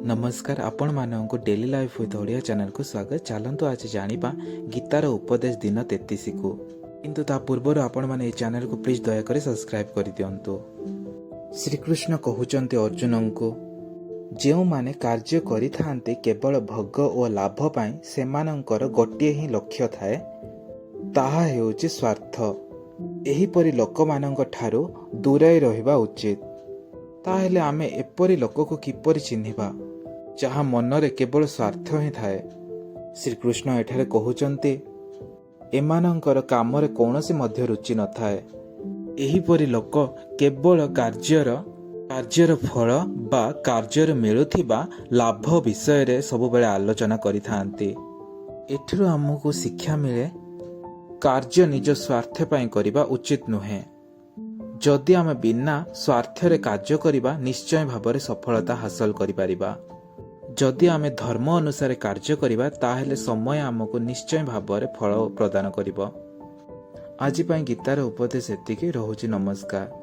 नमस्कार आपण मानक daily life with Odia channel को स्वागत। चलतु आज जानिबा गीतार उपदेश दिन 33 को किंतु ता पूर्वर आपण माने ए चैनल को प्लीज दयाकर सब्सक्राइब कर दियंतु। श्रीकृष्ण कहउचंती अर्जुन को जेउ माने कार्य करिथांते केवल भोग ओ लाभ पाई सेमानंकर गोटिए ही लक्ष्य थाए ताहा हेउची स्वार्थ। एही परि लोकमानंक ठारू दूरै रहिबा उचित। ताहेले आमे एपरि लोक को किपरि चिन्हिबा जहाँ मनरे केवल स्वार्थ ही थाए। श्रीकृष्ण एठारे कहउचंती एमानंकर कामरे कौनसी मध्य रुचि न थाए। एहीपरि लोक केवल कार्यर फल बा कार्यर मिलुथिबा लाभ विषय रे सबुबेले आलोचना करिथांती। एठिरु हमकु शिक्षा मिले कार्य निज स्वार्थ पई करिबा उचित नुहे। जदि आमे बिना स्वार्थरे कार्य करिबा निश्चय भाବରେ सफलता हासिल करि परिबा। जदि आमे धर्म अनुसार कार्य करिबा ताहेले समय हमकु निश्चय भाବରେ फल प्रदान करिबो। आज पई गीतार उपदेश एतिकी रहुछि। नमस्कार।